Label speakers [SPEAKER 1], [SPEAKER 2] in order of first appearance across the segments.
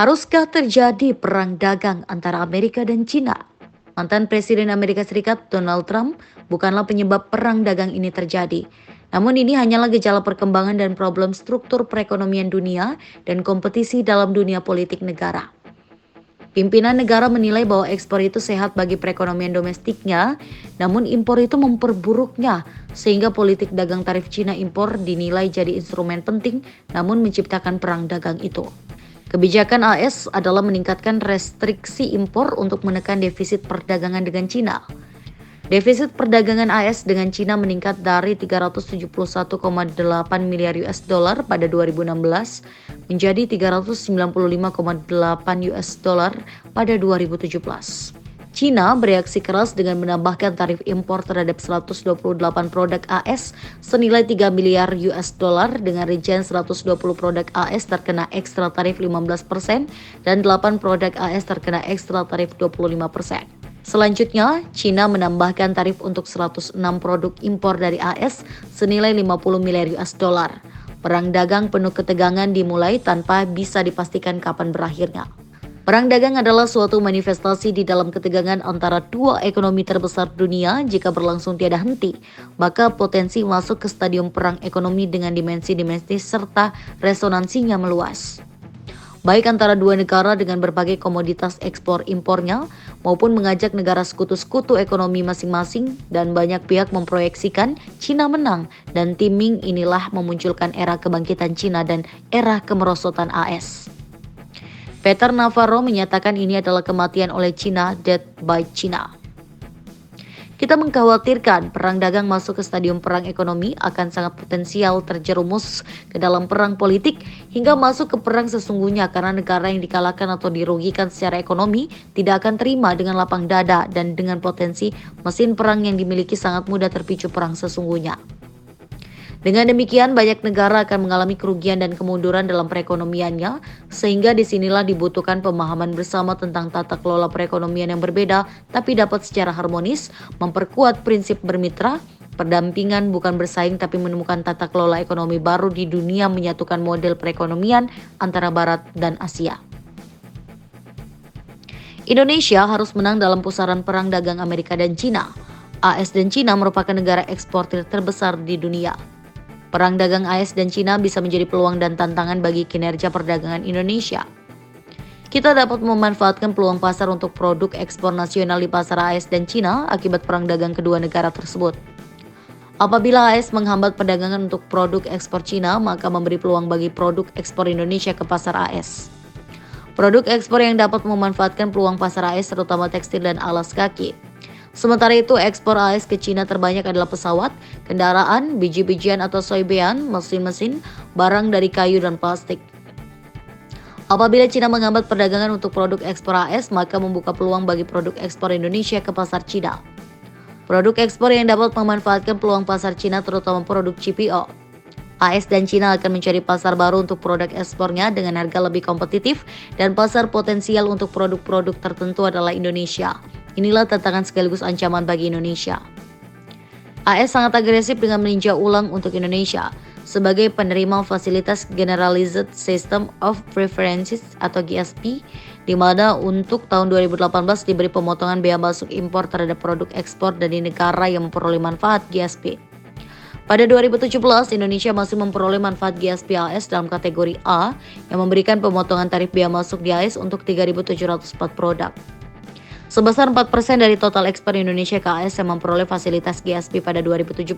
[SPEAKER 1] Haruskah terjadi perang dagang antara Amerika dan Cina? Mantan Presiden Amerika Serikat Donald Trump bukanlah penyebab perang dagang ini terjadi. Namun ini hanyalah gejala perkembangan dan problem struktur perekonomian dunia dan kompetisi dalam dunia politik negara. Pimpinan negara menilai bahwa ekspor itu sehat bagi perekonomian domestiknya, namun impor itu memperburuknya, sehingga politik dagang tarif Cina impor dinilai jadi instrumen penting, namun menciptakan perang dagang itu. Kebijakan AS adalah meningkatkan restriksi impor untuk menekan defisit perdagangan dengan Cina. Defisit perdagangan AS dengan Cina meningkat dari 371,8 miliar US dollar pada 2016 menjadi 395,8 US dollar pada 2017. Cina bereaksi keras dengan menambahkan tarif impor terhadap 128 produk AS senilai 3 miliar US dollar dengan rincian 120 produk AS terkena ekstra tarif 15% dan 8 produk AS terkena ekstra tarif 25%. Selanjutnya, Cina menambahkan tarif untuk 106 produk impor dari AS senilai 50 miliar US dollar. Perang dagang penuh ketegangan dimulai tanpa bisa dipastikan kapan berakhirnya. Perang dagang adalah suatu manifestasi di dalam ketegangan antara dua ekonomi terbesar dunia. Jika berlangsung tiada henti, maka potensi masuk ke stadium perang ekonomi dengan dimensi-dimensi serta resonansinya meluas. Baik antara dua negara dengan berbagai komoditas ekspor impornya maupun mengajak negara sekutu-sekutu ekonomi masing-masing, dan banyak pihak memproyeksikan Cina menang dan timing inilah memunculkan era kebangkitan Cina dan era kemerosotan AS. Peter Navarro menyatakan ini adalah kematian oleh Cina, death by China. Kita mengkhawatirkan perang dagang masuk ke stadium perang ekonomi akan sangat potensial terjerumus ke dalam perang politik hingga masuk ke perang sesungguhnya, karena negara yang dikalahkan atau dirugikan secara ekonomi tidak akan terima dengan lapang dada, dan dengan potensi mesin perang yang dimiliki sangat mudah terpicu perang sesungguhnya. Dengan demikian, banyak negara akan mengalami kerugian dan kemunduran dalam perekonomiannya, sehingga disinilah dibutuhkan pemahaman bersama tentang tata kelola perekonomian yang berbeda, tapi dapat secara harmonis, memperkuat prinsip bermitra, pendampingan bukan bersaing, tapi menemukan tata kelola ekonomi baru di dunia, menyatukan model perekonomian antara Barat dan Asia. Indonesia harus menang dalam pusaran perang dagang Amerika dan Cina. AS dan Cina merupakan negara eksportir terbesar di dunia. Perang dagang AS dan Cina bisa menjadi peluang dan tantangan bagi kinerja perdagangan Indonesia. Kita dapat memanfaatkan peluang pasar untuk produk ekspor nasional di pasar AS dan Cina akibat perang dagang kedua negara tersebut. Apabila AS menghambat perdagangan untuk produk ekspor Cina, maka memberi peluang bagi produk ekspor Indonesia ke pasar AS. Produk ekspor yang dapat memanfaatkan peluang pasar AS terutama tekstil dan alas kaki. Sementara itu, ekspor AS ke Cina terbanyak adalah pesawat, kendaraan, biji-bijian atau soybean, mesin-mesin, barang dari kayu dan plastik. Apabila Cina menghambat perdagangan untuk produk ekspor AS, maka membuka peluang bagi produk ekspor Indonesia ke pasar Cina. Produk ekspor yang dapat memanfaatkan peluang pasar Cina terutama produk CPO. AS dan Cina akan mencari pasar baru untuk produk ekspornya dengan harga lebih kompetitif, dan pasar potensial untuk produk-produk tertentu adalah Indonesia. Inilah tantangan sekaligus ancaman bagi Indonesia. AS sangat agresif dengan meninjau ulang untuk Indonesia sebagai penerima fasilitas Generalized System of Preferences atau GSP, di mana untuk tahun 2018 diberi pemotongan bea masuk impor terhadap produk ekspor dari negara yang memperoleh manfaat GSP. Pada 2017, Indonesia masih memperoleh manfaat GSP AS dalam kategori A yang memberikan pemotongan tarif bea masuk di AS untuk 3.704 produk. Sebesar 4% dari total ekspor Indonesia ke AS yang memperoleh fasilitas GSP pada 2017.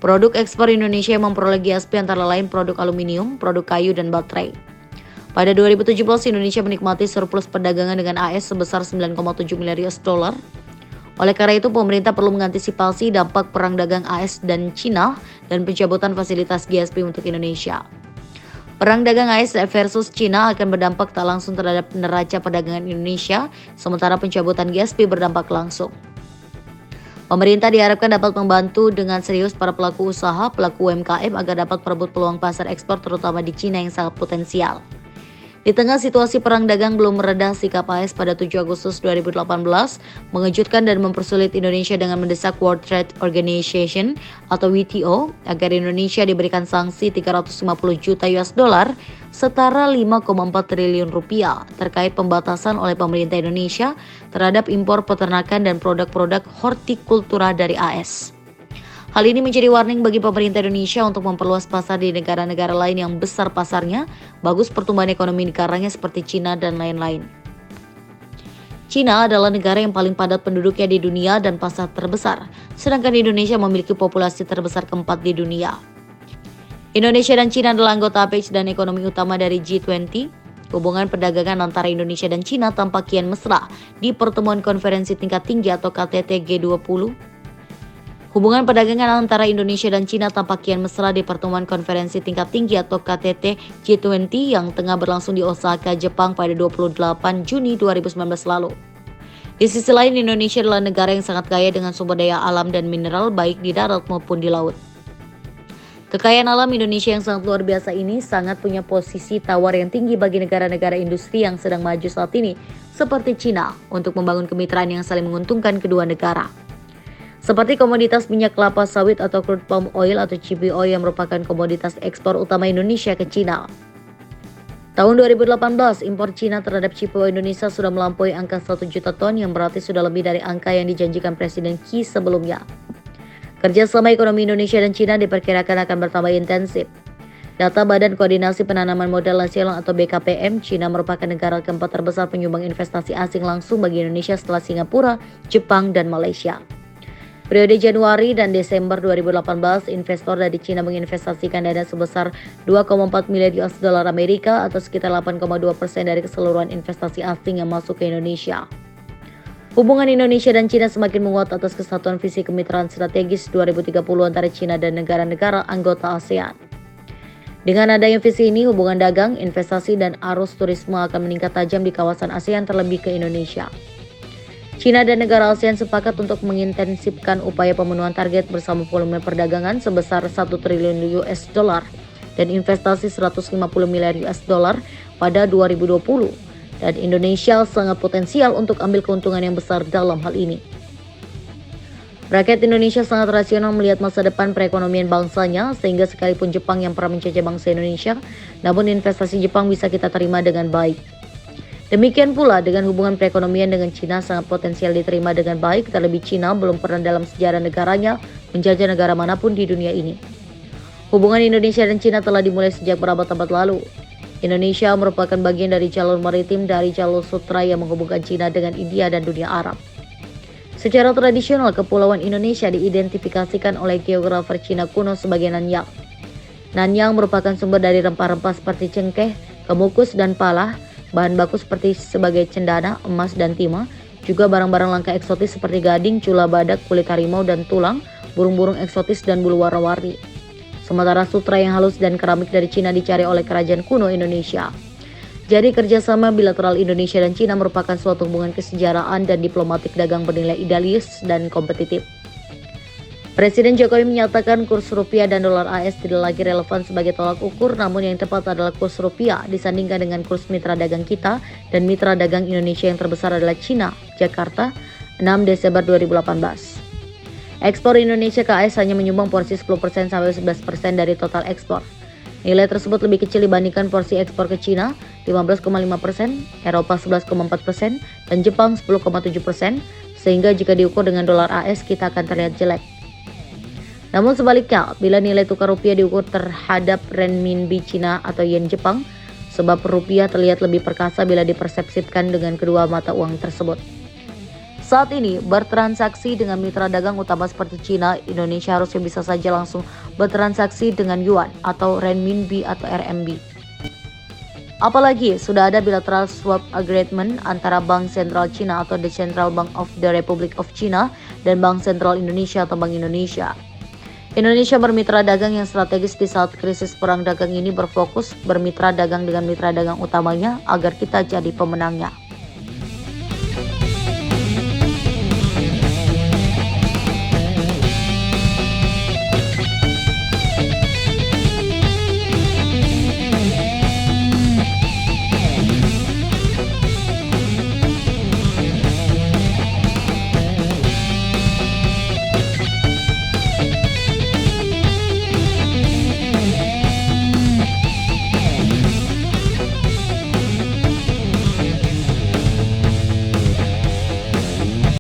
[SPEAKER 1] Produk ekspor Indonesia yang memperoleh GSP antara lain produk aluminium, produk kayu, dan baterai. Pada 2017, Indonesia menikmati surplus perdagangan dengan AS sebesar 9,7 miliar US dollar. Oleh karena itu, pemerintah perlu mengantisipasi dampak perang dagang AS dan Cina dan pencabutan fasilitas GSP untuk Indonesia. Perang dagang AS versus Cina akan berdampak tak langsung terhadap neraca perdagangan Indonesia, sementara pencabutan GSP berdampak langsung. Pemerintah diharapkan dapat membantu dengan serius para pelaku usaha, pelaku UMKM agar dapat merebut peluang pasar ekspor terutama di Cina yang sangat potensial. Di tengah situasi perang dagang belum mereda, sikap AS pada 7 Agustus 2018 mengejutkan dan mempersulit Indonesia dengan mendesak World Trade Organization atau WTO agar Indonesia diberikan sanksi 350 juta US dollar setara 5,4 triliun rupiah terkait pembatasan oleh pemerintah Indonesia terhadap impor peternakan dan produk-produk hortikultura dari AS. Hal ini menjadi warning bagi pemerintah Indonesia untuk memperluas pasar di negara-negara lain yang besar pasarnya, bagus pertumbuhan ekonomi negaranya seperti Cina dan lain-lain. Cina adalah negara yang paling padat penduduknya di dunia dan pasar terbesar, sedangkan Indonesia memiliki populasi terbesar keempat di dunia. Indonesia dan Cina adalah anggota APEC dan ekonomi utama dari G20. Hubungan perdagangan antara Indonesia dan Cina tampak kian mesra di pertemuan konferensi tingkat tinggi atau KTT G20. Hubungan perdagangan antara Indonesia dan Cina tampak kian mesra di pertemuan konferensi tingkat tinggi atau KTT G20 yang tengah berlangsung di Osaka, Jepang pada 28 Juni 2019 lalu. Di sisi lain, Indonesia adalah negara yang sangat kaya dengan sumber daya alam dan mineral baik di darat maupun di laut. Kekayaan alam Indonesia yang sangat luar biasa ini sangat punya posisi tawar yang tinggi bagi negara-negara industri yang sedang maju saat ini, seperti Cina, untuk membangun kemitraan yang saling menguntungkan kedua negara. Seperti komoditas minyak kelapa sawit atau crude palm oil atau CPO yang merupakan komoditas ekspor utama Indonesia ke Cina. Tahun 2018, impor Cina terhadap CPO Indonesia sudah melampaui angka 1 juta ton yang berarti sudah lebih dari angka yang dijanjikan Presiden Xi sebelumnya. Kerjasama ekonomi Indonesia dan Cina diperkirakan akan bertambah intensif. Data Badan Koordinasi Penanaman Modal Nasional atau BKPM, Cina merupakan negara keempat terbesar penyumbang investasi asing langsung bagi Indonesia setelah Singapura, Jepang, dan Malaysia. Periode Januari dan Desember 2018, investor dari Cina menginvestasikan dana sebesar 2,4 miliar US dollar Amerika atau sekitar 8,2% dari keseluruhan investasi asing yang masuk ke Indonesia. Hubungan Indonesia dan Cina semakin menguat atas kesatuan visi kemitraan strategis 2030 antara Cina dan negara-negara anggota ASEAN. Dengan adanya visi ini, hubungan dagang, investasi, dan arus turisme akan meningkat tajam di kawasan ASEAN terlebih ke Indonesia. Cina dan negara ASEAN sepakat untuk mengintensifkan upaya pemenuhan target bersama volume perdagangan sebesar 1 triliun US dollar dan investasi 150 miliar US dollar pada 2020 dan Indonesia sangat potensial untuk ambil keuntungan yang besar dalam hal ini. Rakyat Indonesia sangat rasional melihat masa depan perekonomian bangsanya sehingga sekalipun Jepang yang pernah menjajah bangsa Indonesia, namun investasi Jepang bisa kita terima dengan baik. Demikian pula dengan hubungan perekonomian dengan Cina sangat potensial diterima dengan baik, terlebih Cina belum pernah dalam sejarah negaranya menjajah negara manapun di dunia ini. Hubungan Indonesia dan Cina telah dimulai sejak berabad-abad lalu. Indonesia merupakan bagian dari jalur maritim dari jalur sutra yang menghubungkan Cina dengan India dan dunia Arab. Secara tradisional, kepulauan Indonesia diidentifikasikan oleh geografer Cina kuno sebagai Nanyang. Nanyang merupakan sumber dari rempah-rempah seperti cengkeh, kemukus, dan pala. Bahan baku seperti sebagai cendana, emas, dan timah, juga barang-barang langka eksotis seperti gading, cula badak, kulit harimau, dan tulang, burung-burung eksotis, dan bulu warna-warni. Sementara sutra yang halus dan keramik dari Cina dicari oleh kerajaan kuno Indonesia. Jadi kerjasama bilateral Indonesia dan Cina merupakan suatu hubungan kesejahteraan dan diplomatik dagang bernilai idealis dan kompetitif. Presiden Jokowi menyatakan kurs rupiah dan dolar AS tidak lagi relevan sebagai tolak ukur, namun yang tepat adalah kurs rupiah disandingkan dengan kurs mitra dagang kita dan mitra dagang Indonesia yang terbesar adalah Cina, Jakarta, 6 Desember 2018. Ekspor Indonesia ke AS hanya menyumbang porsi 10% sampai 11% dari total ekspor. Nilai tersebut lebih kecil dibandingkan porsi ekspor ke Cina 15,5%, Eropa 11,4%, dan Jepang 10,7%, sehingga jika diukur dengan dolar AS kita akan terlihat jelek. Namun sebaliknya, bila nilai tukar rupiah diukur terhadap renminbi Cina atau yen Jepang, sebab rupiah terlihat lebih perkasa bila dipersepsikan dengan kedua mata uang tersebut. Saat ini, bertransaksi dengan mitra dagang utama seperti Cina, Indonesia harusnya bisa saja langsung bertransaksi dengan yuan atau renminbi atau RMB. Apalagi sudah ada bilateral swap agreement antara Bank Sentral Cina atau The Central Bank of the Republic of China dan Bank Sentral Indonesia atau Bank Indonesia. Indonesia bermitra dagang yang strategis di saat krisis perang dagang ini berfokus bermitra dagang dengan mitra dagang utamanya agar kita jadi pemenangnya.